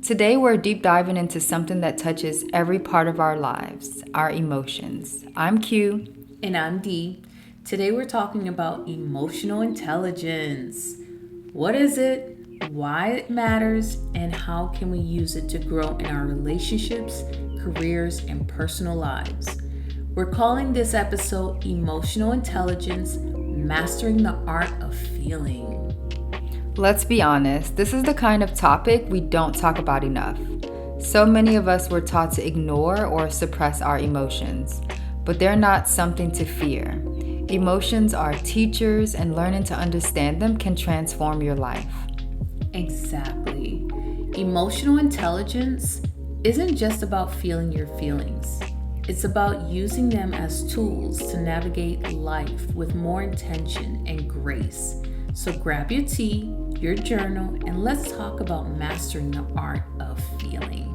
Today, we're deep diving into something that touches every part of our lives, our emotions. I'm Q. And I'm Dee. Today we're talking about emotional intelligence. What is it, why it matters, and how can we use it to grow in our relationships, careers, and personal lives. We're calling this episode Emotional Intelligence, Mastering the Art of Feeling. Let's be honest, this is the kind of topic we don't talk about enough. So many of us were taught to ignore or suppress our emotions, but they're not something to fear. Emotions are teachers, and learning to understand them can transform your life. Exactly. Emotional intelligence isn't just about feeling your feelings. It's about using them as tools to navigate life with more intention and grace. So grab your tea, your journal, and let's talk about mastering the art of feeling.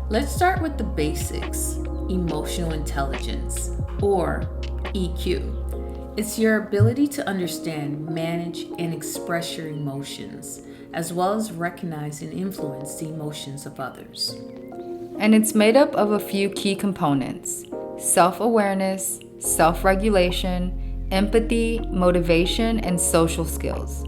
Let's start with the basics. Emotional intelligence, or EQ. It's your ability to understand, manage, and express your emotions, as well as recognize and influence the emotions of others. And it's made up of a few key components: self-awareness, self-regulation, empathy, motivation, and social skills.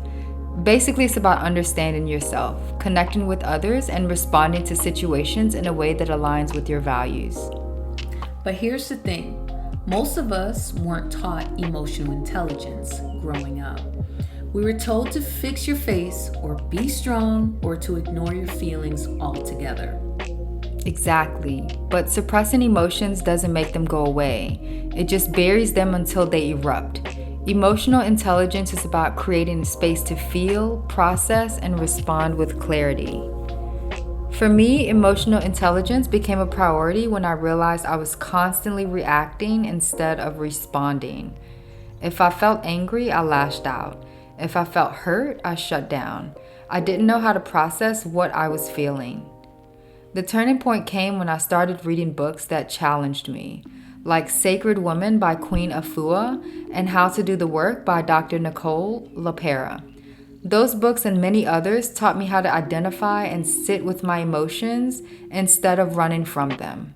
Basically, it's about understanding yourself, connecting with others, and responding to situations in a way that aligns with your values. But here's the thing, most of us weren't taught emotional intelligence growing up. We were told to fix your face, or be strong, or to ignore your feelings altogether. Exactly. But suppressing emotions doesn't make them go away. It just buries them until they erupt. Emotional intelligence is about creating a space to feel, process, and respond with clarity. For me, emotional intelligence became a priority when I realized I was constantly reacting instead of responding. If I felt angry, I lashed out. If I felt hurt, I shut down. I didn't know how to process what I was feeling. The turning point came when I started reading books that challenged me, like Sacred Woman by Queen Afua and How to Do the Work by Dr. Nicole LaPera. Those books and many others taught me how to identify and sit with my emotions instead of running from them.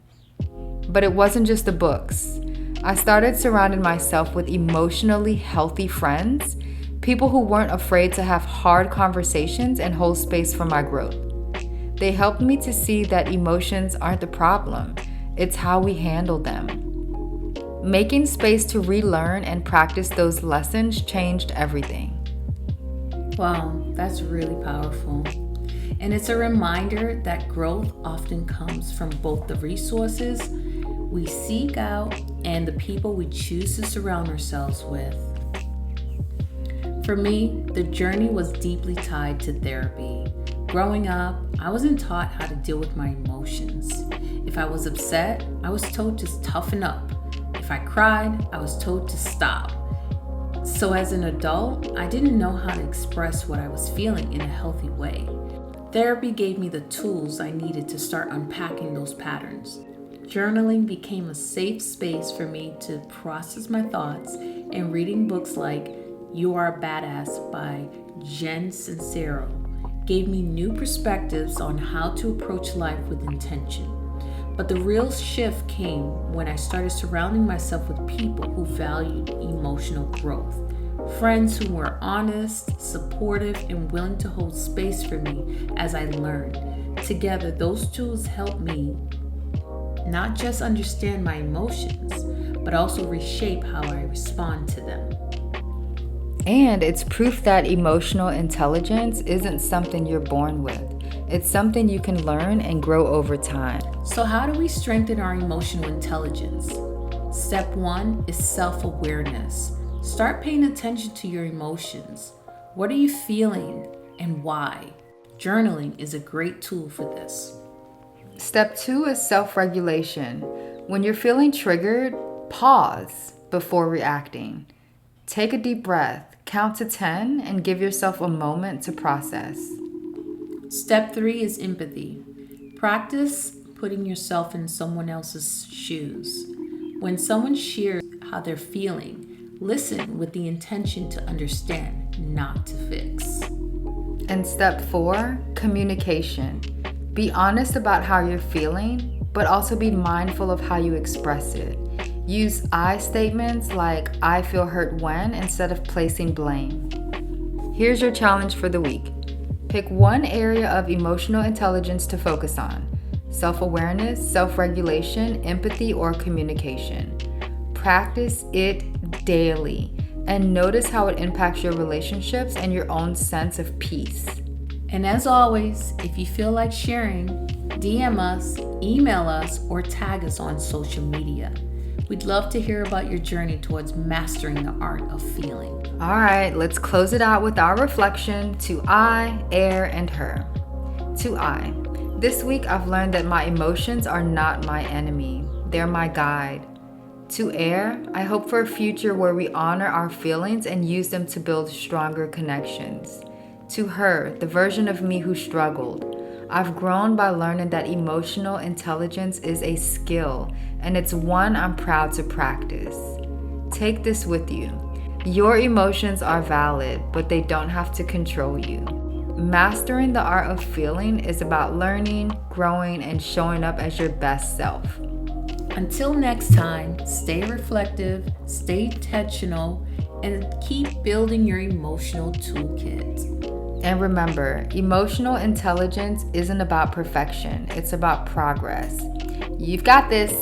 But it wasn't just the books. I started surrounding myself with emotionally healthy friends, people who weren't afraid to have hard conversations and hold space for my growth. They helped me to see that emotions aren't the problem, it's how we handle them. Making space to relearn and practice those lessons changed everything. Wow, that's really powerful. And it's a reminder that growth often comes from both the resources we seek out and the people we choose to surround ourselves with. For me, the journey was deeply tied to therapy. Growing up, I wasn't taught how to deal with my emotions. If I was upset, I was told to toughen up. If I cried, I was told to stop. So as an adult, I didn't know how to express what I was feeling in a healthy way. Therapy gave me the tools I needed to start unpacking those patterns. Journaling became a safe space for me to process my thoughts, and reading books like You Are a Badass by Jen Sincero gave me new perspectives on how to approach life with intention. But the real shift came when I started surrounding myself with people who valued emotional growth. Friends who were honest, supportive, and willing to hold space for me as I learned. Together, those tools helped me not just understand my emotions, but also reshape how I respond to them. And it's proof that emotional intelligence isn't something you're born with. It's something you can learn and grow over time. So how do we strengthen our emotional intelligence? Step 1 is self-awareness. Start paying attention to your emotions. What are you feeling and why? Journaling is a great tool for this. Step 2 is self-regulation. When you're feeling triggered, pause before reacting. Take a deep breath, count to 10, and give yourself a moment to process. Step 3 is empathy. Practice putting yourself in someone else's shoes. When someone shares how they're feeling, listen with the intention to understand, not to fix. And step 4, communication. Be honest about how you're feeling, but also be mindful of how you express it. Use I statements like I feel hurt when instead of placing blame. Here's your challenge for the week. Pick one area of emotional intelligence to focus on: self-awareness, self-regulation, empathy, or communication. Practice it daily and notice how it impacts your relationships and your own sense of peace. And as always, if you feel like sharing, DM us, email us, or tag us on social media. We'd love to hear about your journey towards mastering the art of feeling. All right, let's close it out with our reflection to I, air, and her. To I. This week I've learned that my emotions are not my enemy. They're my guide. To air, I hope for a future where we honor our feelings and use them to build stronger connections. To her, the version of me who struggled, I've grown by learning that emotional intelligence is a skill, and it's one I'm proud to practice. Take this with you. Your emotions are valid, but they don't have to control you. Mastering the art of feeling is about learning, growing, and showing up as your best self. Until next time, stay reflective, stay intentional, and keep building your emotional toolkit. And remember, emotional intelligence isn't about perfection, it's about progress. You've got this.